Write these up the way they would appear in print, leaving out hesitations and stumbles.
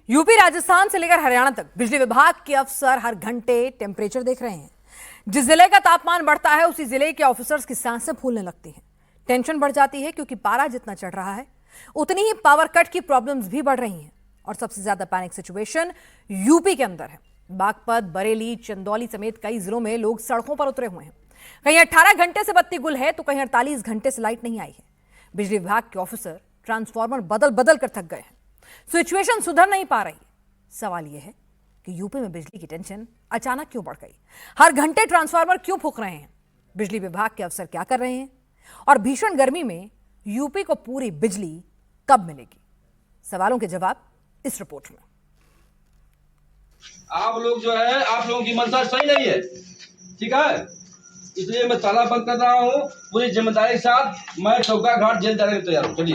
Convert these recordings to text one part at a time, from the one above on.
UP Rajasthan से लेकर हरियाणा तक बिजली विभाग के अफसर हर घंटे टेम्परेचर देख रहे हैं। जिस जिले का तापमान बढ़ता है उसी जिले के ऑफिसर्स की सांसें फूलने लगती हैं। टेंशन बढ़ जाती है क्योंकि पारा जितना चढ़ रहा है उतनी ही पावर कट की प्रॉब्लम्स भी बढ़ रही हैं। और सबसे ज्यादा पैनिक सिचुएशन यूपी के अंदर है। बागपत, बरेली, चंदौली समेत कई जिलों में लोग सड़कों पर उतरे हुए हैं। कहीं 18 घंटे से बत्ती गुल है तो कहीं 48 घंटे से लाइट नहीं आई है। बिजली विभाग के ऑफिसर ट्रांसफार्मर बदल बदल कर थक गए हैं। सिचुएशन सुधर नहीं पा रही। सवाल यह है कि यूपी में बिजली की टेंशन अचानक क्यों बढ़ गई? हर घंटे ट्रांसफार्मर क्यों फूंक रहे हैं? बिजली विभाग के अफसर क्या कर रहे हैं? और भीषण गर्मी में यूपी को पूरी बिजली कब मिलेगी? सवालों के जवाब इस रिपोर्ट में। आप लोग जो है, आप लोगों की मंशा सही नहीं है, ठीक है? इसलिए मैं ताला बंद कर रहा हूँ। पूरी जिम्मेदारी के साथ मैं चौका घाट जेल जाने को तैयार हूँ। चलिए।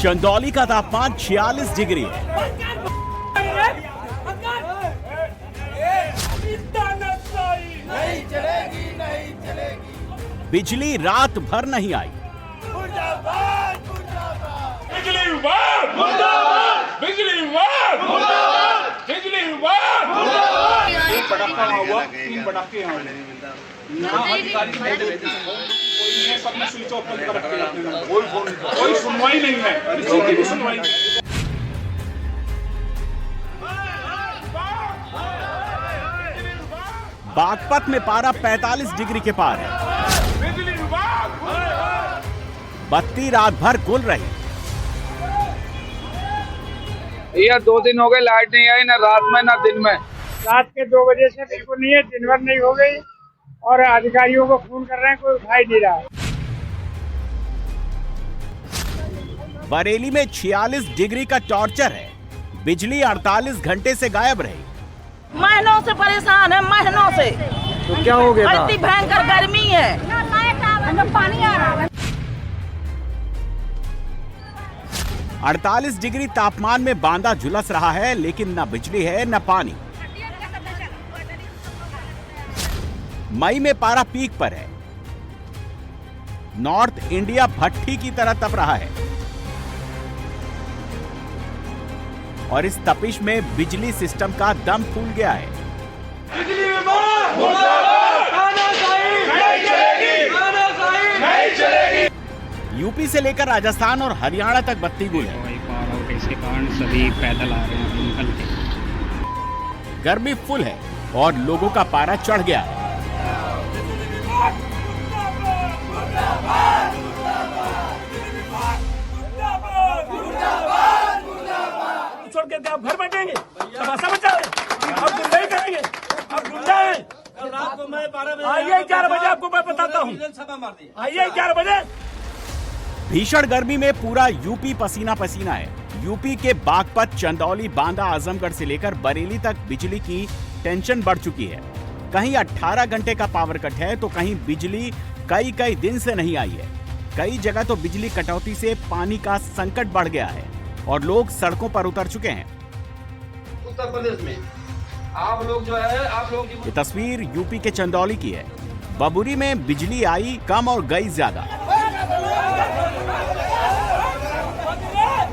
चंदौली का तापमान 46 डिग्री है। बिजली रात भर नहीं आई। बिजली विभाग मुर्दाबाद! बिजली विभाग मुर्दाबाद! बिजली विभाग मुर्दाबाद! एक पटाखा हुआ, 3 पटाखे यहाँ सबने स्विच ऑफ कर रखे हैं। कोई सुनवाई नहीं है, कोई सुनवाई नहीं। बागपत में पारा 45 डिग्री के पार है। बिजली विभाग बत्ती रात भर गुल रही। ये 2 दिन हो गए लाइट नहीं आई, ना रात में ना दिन में। रात के 2 बजे से बिल्कुल नहीं है, दिन भर नहीं हो गई और अधिकारियों को फोन कर रहे हैं, कोई उठा ही नहीं रहा है। बरेली में 46 डिग्री का टॉर्चर है। बिजली 48 घंटे से गायब रही। महीनों से परेशान है, महीनों से। तो क्या हो गया? इतनी भयंकर गर्मी है। पानी आ रहा है। 48 डिग्री तापमान में बांदा झुलस रहा है, लेकिन न बिजली है न पानी। मई में पारा पीक पर है। नॉर्थ इंडिया भट्टी की तरह तप रहा है और इस तपिश में बिजली सिस्टम का दम फूल गया है। बिजली विभाग मुर्दाबाद! तानाशाही नहीं चलेगी! तानाशाही नहीं चलेगी! यूपी से लेकर राजस्थान और हरियाणा तक बत्ती गुल है। पावर आउटेज के कारण सभी पैदल आ रहे हैं निकल के। गर्मी फुल है और लोगों का पारा चढ़ गया है। छोड़ के आप घर बैठेंगे, तमाशा बचाओ, आप गुंडा ही करेंगे, आप गुंडा हैं। आइए 11 बजे आपको मैं बताता हूँ। आइए 11 बजे। भीषण गर्मी में पूरा यूपी पसीना पसीना है। यूपी के बागपत, चंदौली, बांदा, आजमगढ़ से लेकर बरेली तक बिजली की टेंशन बढ़ चुकी है। कहीं 18 घंटे का पावर कट है तो कहीं बिजली कई दिन से नहीं आई है। कई जगह तो बिजली कटौती से पानी का संकट बढ़ गया है और लोग सड़कों पर उतर चुके हैं। उत्तर प्रदेश में आप लोग जो है, आप लोगों की ये तस्वीर यूपी के चंदौली की है। बबुरी में बिजली आई कम और गई ज्यादा,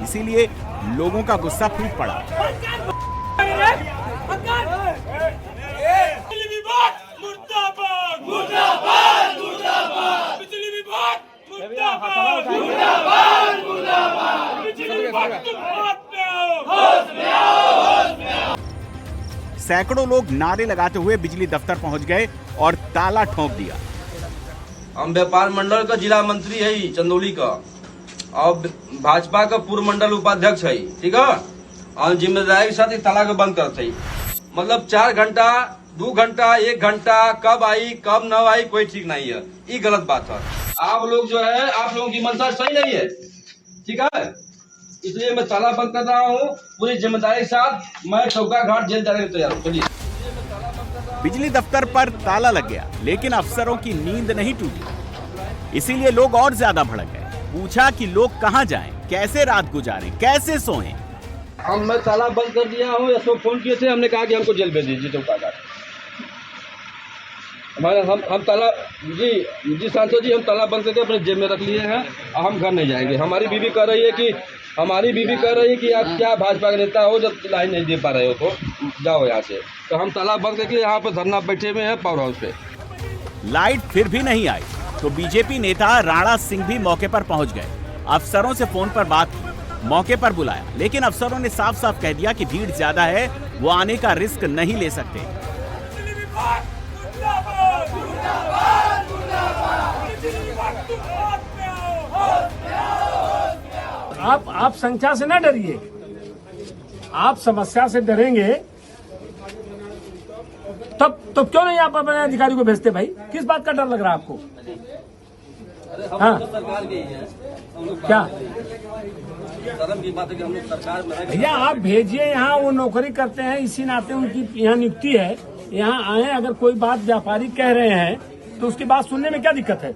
इसीलिए लोगों का गुस्सा फूट पड़ा। बिजली विभाग मुर्दाबाद! मुर्दाबाद! मुर्दाबाद! बिजली विभाग मुर्दाबाद! मुर्दाबाद! मुर्दाबाद! बिजली विभाग तुम होश में आओ! सैकड़ों लोग नारे लगाते हुए बिजली दफ्तर पहुंच गए और ताला ठोक दिया। हम व्यापार मंडल का जिला मंत्री है चंदौली का और भाजपा का पूर्व मंडल उपाध्यक्ष है, ठीक है? और जिम्मेदारी के साथ इस ताला को बंद करते, मतलब 4 घंटा, 2 घंटा, 1 घंटा कब आई कब न आई कोई ठीक नहीं है। ये गलत बात है। आप लोग जो है, आप लोगों की मंशा सही नहीं है, ठीक है? इसलिए मैं ताला बंद कर रहा हूँ। पूरी जिम्मेदारी के साथ मैं चौका घाट जेल जाने को तैयार हूँ। चलिए। बिजली दफ्तर पर ताला लग गया, लेकिन अफसरों की नींद नहीं टूटी। इसीलिए लोग और ज्यादा भड़क गए। पूछा कि लोग कहां जाएं, कैसे रात गुजारें, कैसे सोएं। मैं ताला बंद कर दिया हूँ। फोन किए थे, हमने कहा कि हमको जेल भेज दीजिए चौका घाट। हमारे हम ताला जी सांसद जी, हम ताला बंद करके अपने जेब में रख लिए हैं और हम घर नहीं जाएंगे। हमारी बीवी कह रही है कि आप क्या भाजपा के नेता हो जब लाइन नहीं दे पा रहे हो तो जाओ यहाँ से। तो हम ताला बंद करके यहाँ पर धरना बैठे हुए हैं पावर हाउस पे। लाइट फिर भी नहीं आई तो बीजेपी नेता राणा सिंह भी मौके पर पहुंच गए। अफसरों से फोन पर बात की, मौके पर बुलाया, लेकिन अफसरों ने साफ साफ कह दिया कि भीड़ ज्यादा है, वो आने का रिस्क नहीं ले सकते। आप संख्या से ना डरिए, आप समस्या से डरेंगे तब तो क्यों नहीं आप अपने अधिकारी को भेजते भाई? किस बात का डर लग रहा है आपको? हाँ क्या भैया, आप भेजिए यहाँ, वो नौकरी करते हैं, इसी नाते उनकी यहाँ नियुक्ति है, यहाँ आए। अगर कोई बात व्यापारी कह रहे हैं तो उसकी बात सुनने में क्या दिक्कत है?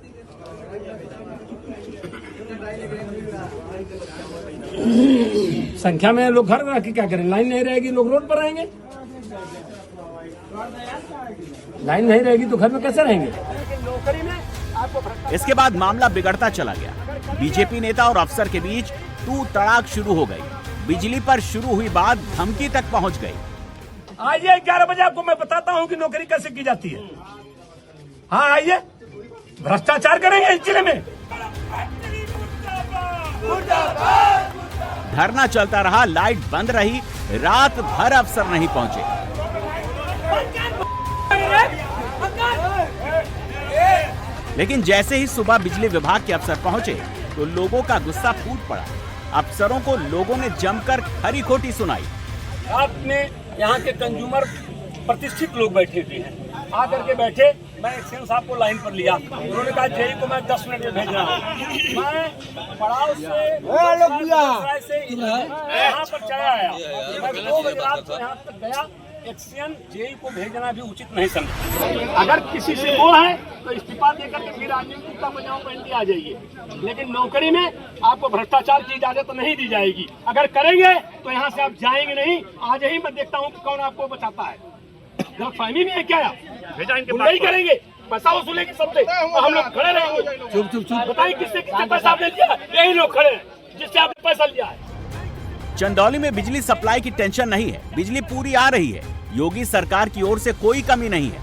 संख्या में लोग घर रह के क्या करें? लाइन नहीं रहेगी, लोग रोड पर रहेंगे। लाइन नहीं रहेगी तो घर में कैसे रहेंगे? इसके बाद मामला बिगड़ता चला गया। बीजेपी नेता और अफसर के बीच तू तड़ाक शुरू हो गई। बिजली पर शुरू हुई बात धमकी तक पहुंच गई। आइए 11 बजे आपको मैं बताता हूं कि नौकरी कैसे की जाती है। हाँ आइए, भ्रष्टाचार करेंगे इस जिले में। धरना चलता रहा, लाइट बंद रही, रात भर अफसर नहीं पहुंचे। लेकिन जैसे ही सुबह बिजली विभाग के अफसर पहुंचे तो लोगों का गुस्सा फूट पड़ा। अफसरों को लोगों ने जमकर खरी खोटी सुनाई। आपने यहाँ के कंज्यूमर प्रतिष्ठित लोग बैठे हुए हैं, आकर के बैठे। मैं एक्शन साहब को लाइन पर लिया, उन्होंने कहा जेई को मैं 10 मिनट में भेज रहा हूँ। मैं पड़ाव से यहाँ पर चला आया, मैं 2 बजे रात को यहाँ तक गया। एक्शन जेई को भेजना भी उचित नहीं समझा। अगर किसी से वो है तो इस्तीफा देकर के फिर आदमी कुत्ता पजामा पहन के आ जाइए, लेकिन नौकरी में आपको भ्रष्टाचार की इजाजत नहीं दी जाएगी। अगर करेंगे तो यहाँ से आप जाएंगे नहीं। आज ही मैं देखता हूँ कि कौन आपको बचाता है। गलतफहमी भी है क्या? नहीं करेंगे, पैसा वसूलेंगे सबसे, हम लोग खड़े रहेंगे। चुप बताइए किससे पैसा आपने लिया? यही लोग खड़े हैं जिससे आपने पैसा लिया है। चंदौली में बिजली सप्लाई की टेंशन नहीं है, बिजली पूरी आ रही है। योगी सरकार की ओर से कोई कमी नहीं है।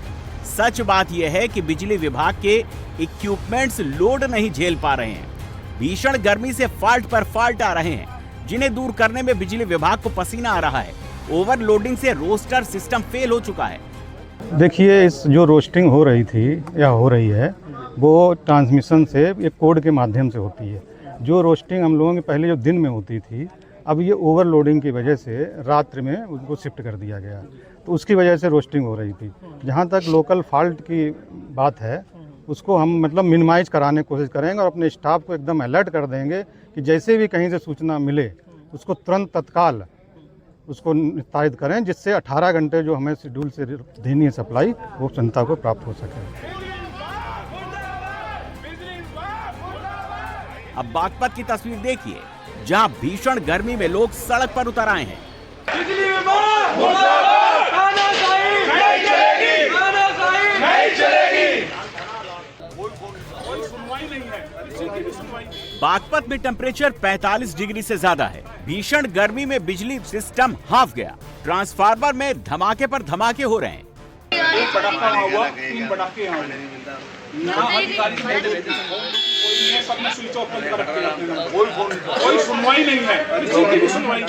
सच बात यह है कि बिजली विभाग के इक्विपमेंट्स लोड नहीं झेल पा रहे हैं। भीषण गर्मी से फॉल्ट पर फॉल्ट आ रहे हैं, जिन्हें दूर करने में बिजली विभाग को पसीना आ रहा है। ओवरलोडिंग से रोस्टर सिस्टम फेल हो चुका है। देखिए, इस जो रोस्टिंग हो रही थी या हो रही है, वो ट्रांसमिशन से एक कोड के माध्यम से होती है। जो रोस्टिंग हम लोगों के पहले जो दिन में होती थी, अब ये ओवरलोडिंग की वजह से रात्रि में उनको शिफ्ट कर दिया गया, तो उसकी वजह से रोस्टिंग हो रही थी। जहाँ तक लोकल फॉल्ट की बात है, उसको हम मतलब मिनिमाइज कराने की कोशिश करेंगे और अपने स्टाफ को एकदम अलर्ट कर देंगे कि जैसे भी कहीं से सूचना मिले उसको तुरंत तत्काल उसको निस्तारित करें, जिससे 18 घंटे जो हमें शेड्यूल से देनी है सप्लाई, वो जनता को प्राप्त हो सके। अब बागपत की तस्वीर देखिए, जहां भीषण गर्मी में लोग सड़क पर उतर आए हैं। बिजली विभाग मुर्दाबाद, तानाशाही नहीं चलेगी, तानाशाही नहीं चलेगी। कोई सुनवाई नहीं है, किसी की भी सुनवाई नहीं। बागपत में टेम्परेचर 45 डिग्री से ज्यादा है। भीषण गर्मी में बिजली सिस्टम हाफ गया। ट्रांसफार्मर में धमाके पर धमाके हो रहे हैं। एक पटाखा हुआ, 3 पटाखे यहाँ सबने स्विच ऑफ कर रखे, कोई सुनवाई नहीं है, किसी की भी सुनवाई।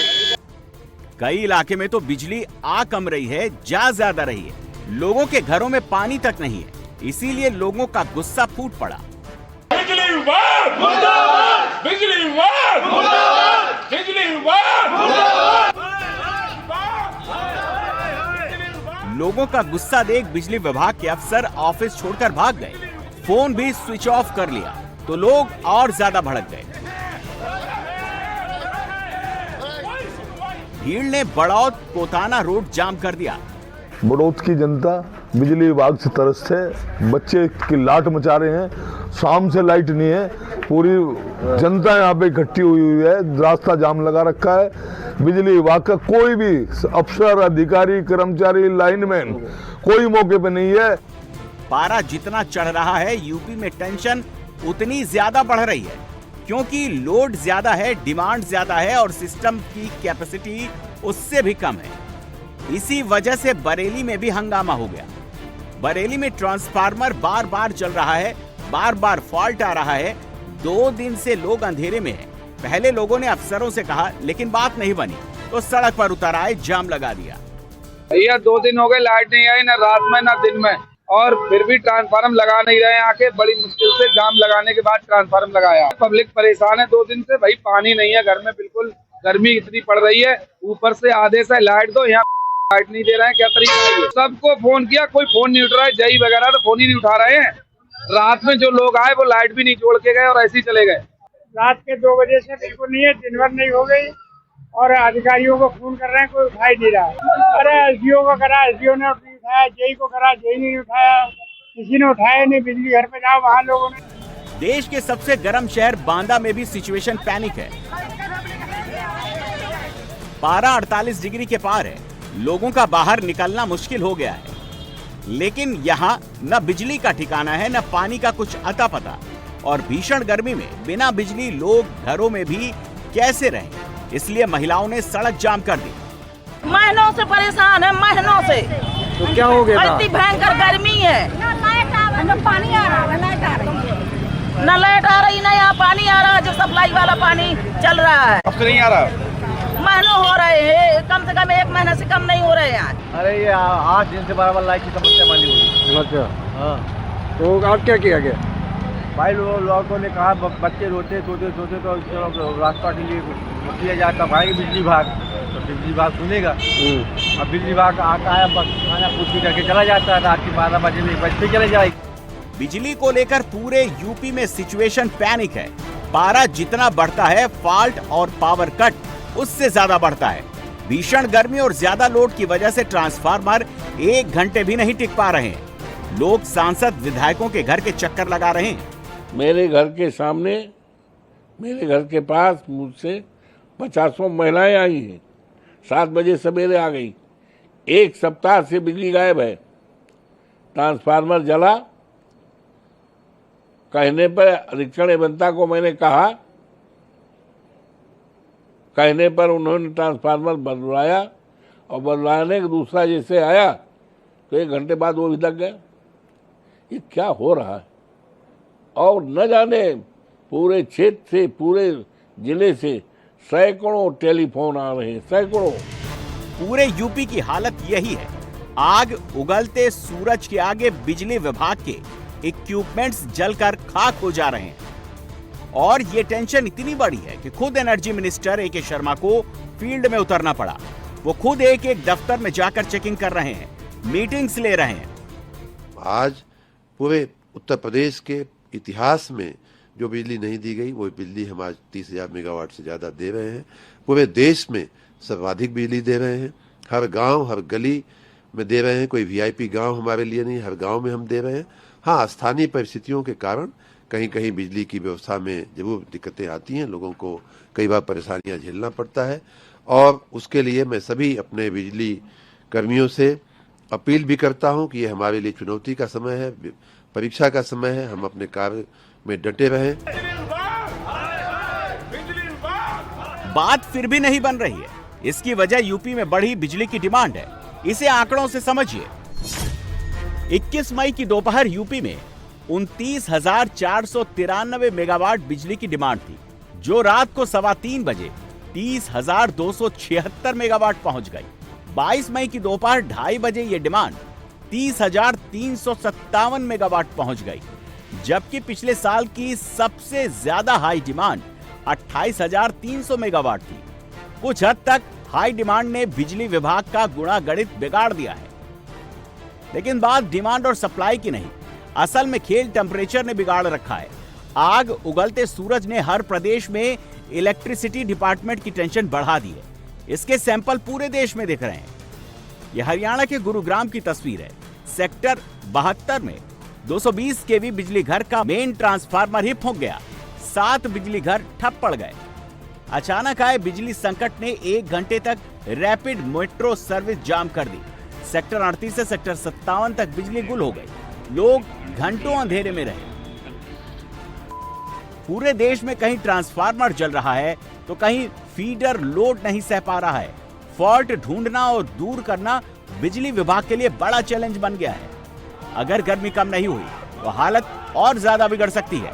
कई इलाके में तो बिजली आ कम रही है, जा ज्यादा रही है। लोगों के घरों में पानी तक नहीं है, इसीलिए लोगों का गुस्सा फूट पड़ा। बिजली विभाग मुर्दाबाद, बिजली विभाग मुर्दाबाद, बिजली विभाग मुर्दाबाद। लोगों का गुस्सा देख बिजली विभाग के अफसर ऑफिस छोड़कर भाग गए। फोन भी स्विच ऑफ कर लिया तो लोग और ज्यादा भड़क गए। भीड़ ने बड़ौद कोताना रोड जाम कर दिया। बड़ौद की जनता बिजली विभाग से तरस है, बच्चे की लाट मचा रहे हैं। शाम से लाइट नहीं है, पूरी जनता यहाँ पे इकट्ठी हुई है, रास्ता जाम लगा रखा है। बिजली विभाग का कोई भी अफसर, अधिकारी, कर्मचारी, लाइनमैन कोई मौके पे नहीं है। पारा जितना चढ़ रहा है, यूपी में टेंशन उतनी ज्यादा बढ़ रही है, क्योंकि लोड ज्यादा है, डिमांड ज्यादा है और सिस्टम की कैपेसिटी उससे भी कम है। इसी वजह से बरेली में भी हंगामा हो गया। बरेली में ट्रांसफार्मर बार बार चल रहा है, बार बार फॉल्ट आ रहा है। 2 दिन से लोग अंधेरे में हैं। पहले लोगों ने अफसरों से कहा, लेकिन बात नहीं बनी, तो सड़क पर उतर आए, जाम लगा दिया। भैया 2 दिन हो गए लाइट नहीं आई, ना रात में ना दिन में, और फिर भी ट्रांसफार्मर लगा नहीं रहे। आके बड़ी मुश्किल से जाम लगाने के बाद ट्रांसफार्मर लगाया। पब्लिक परेशान है 2 दिन से। भाई पानी नहीं है घर में, बिल्कुल गर्मी इतनी पड़ रही है, ऊपर से आधे से लाइट दो, यहाँ लाइट नहीं दे रहे हैं। क्या तरीका है? सबको फोन किया, कोई फोन नहीं उठ रहा है। जई वगैरह तो फोन ही नहीं उठा रहे हैं। रात में जो लोग आए वो लाइट भी नहीं जोड़ के गए और ऐसे ही चले गए। रात के 2 बजे से बिल्कुल नहीं है, दिन भर नहीं हो गई और अधिकारियों को फोन कर रहे हैं, कोई उठा ही नहीं रहा। अरे एसडीओ को करा, एसडीओ ने नहीं उठाया, जेई को करा, जेई ने नहीं उठाया, किसी ने उठाया नहीं। बिजली घर पे जाओ, वहाँ लोगों ने। देश के सबसे गर्म शहर बांदा में भी सिचुएशन पैनिक है। पारा 48 डिग्री के पार है, लोगों का बाहर निकलना मुश्किल हो गया है। लेकिन यहाँ न बिजली का ठिकाना है, न पानी का कुछ अता पता, और भीषण गर्मी में बिना बिजली लोग घरों में भी कैसे रहें, इसलिए महिलाओं ने सड़क जाम कर दी। महीनों से परेशान है, महीनों से। तो क्या हो गया? इतनी भयंकर गर्मी है, न पानी आ रहा, न लाइट आ रही है। न लाइट आ रही, न यहाँ पानी आ रहा, जो सप्लाई वाला पानी चल रहा है। अब तो नहीं आ रहा। महीनों हो रहे हैं, कम से कम 1 महीने से कम नहीं हो रहे हैं। अरे ये 8 दिन से बराबर लाइट की समस्या बनी हुई। अच्छा, हाँ। तो अब क्या किया गया? भाई लोगों ने कहा बच्चे रोते तो चलो रास्ता के लिए किया जाता। भाई बिजली विभाग, तो बिजली विभाग सुनेगा। अब बिजली विभाग आता है, बस खाना पूर्ति करके चला जाता है। रात के 12 बजे नहीं बजते चले जाएगी। बिजली को लेकर पूरे यूपी में सिचुएशन पैनिक है। पारा जितना बढ़ता है, फॉल्ट और पावर कट उससे ज्यादा बढ़ता है। भीषण गर्मी और ज्यादा लोड की वजह से ट्रांसफार्मर 1 घंटे भी नहीं टिक पा रहे हैं। लोग सांसद विधायकों के घर के चक्कर लगा रहे हैं। मेरे घर के सामने, मेरे घर के पास मुझसे 50 महिलाएं आई हैं। 7 बजे सवेरे आ गई। 1 सप्ताह से बिजली गायब है। ट्रांसफार्मर जला। कहने पर अधीक्षण अभियंता को मैंने कहा, कहने पर उन्होंने ट्रांसफार्मर बदलवाया और बदलवाने के दूसरा जैसे आया तो 1 घंटे बाद वो भी लग गया। ये क्या हो रहा है? और न जाने पूरे क्षेत्र से, पूरे जिले से सैकड़ों टेलीफोन आ रहे हैं, सैकड़ों। पूरे यूपी की हालत यही है। आग उगलते सूरज के आगे बिजली विभाग के इक्विपमेंट्स जलकर खाक हो जा रहे हैं। और ये टेंशन इतनी बड़ी है कि खुद एनर्जी मिनिस्टर ए.के. शर्मा को फील्ड में उतरना पड़ा। वो खुद एक दफ्तर में जाकर चेकिंग कर रहे हैं, मीटिंग्स ले रहे हैं। आज पूरे उत्तर प्रदेश के इतिहास में जो बिजली नहीं दी गई, वो बिजली हम आज 30,000 मेगावाट से ज्यादा दे रहे हैं। पूरे देश में सर्वाधिक बिजली दे रहे हैं। हर गांव, हर गली में दे रहे हैं। कोई वीआईपी गांव हमारे लिए नहीं, हर गांव में हम दे रहे हैं। हाँ, स्थानीय परिस्थितियों के कारण कहीं कहीं बिजली की व्यवस्था में जरूर दिक्कतें आती हैं। लोगों को कई बार परेशानियां झेलना पड़ता है, और उसके लिए मैं सभी अपने बिजली कर्मियों से अपील भी करता हूं कि ये हमारे लिए चुनौती का समय है, परीक्षा का समय है। हम अपने कार्य में डटे रहें। बात फिर भी नहीं बन रही है। इसकी वजह यूपी में बढ़ी बिजली की डिमांड है। इसे आंकड़ों से समझिए। 21 मई की दोपहर यूपी में 29,493 मेगावाट बिजली की डिमांड थी, जो रात को 3:15 बजे 30,276 मेगावाट पहुंच गई। 22 मई की दोपहर 2:30 बजे ये डिमांड 30,357 मेगावाट पहुंच गई, जबकि पिछले साल की सबसे ज्यादा हाई डिमांड 28,300 मेगावाट थी। कुछ हद तक हाई डिमांड ने बिजली विभाग का गुणागणित बिगाड़ दिया है। लेकिन बात डिमांड और सप्लाई की नहीं, असल में खेल टेम्परेचर ने बिगाड़ रखा है। आग उगलते सूरज ने हर प्रदेश में इलेक्ट्रिसिटी डिपार्टमेंट की टेंशन बढ़ा दी है। इसके सैंपल पूरे देश में दिख रहे हैं। यह हरियाणा के गुरुग्राम की तस्वीर है। सेक्टर 72 में 220 केवी बिजली घर का मेन ट्रांसफार्मर ही फूंक गया। 7 बिजली घर ठप पड़ गए। अचानक आए बिजली संकट ने 1 घंटे तक रैपिड मेट्रो सर्विस जाम कर दी। सेक्टर 38 से सेक्टर 57 तक बिजली गुल हो गई। लोग घंटों अंधेरे में रहे। पूरे देश में कहीं ट्रांसफार्मर जल रहा है तो कहीं फीडर लोड नहीं सह पा रहा है। फॉल्ट ढूंढना और दूर करना बिजली विभाग के लिए बड़ा चैलेंज बन गया है। अगर गर्मी कम नहीं हुई तो हालत और ज्यादा बिगड़ सकती है।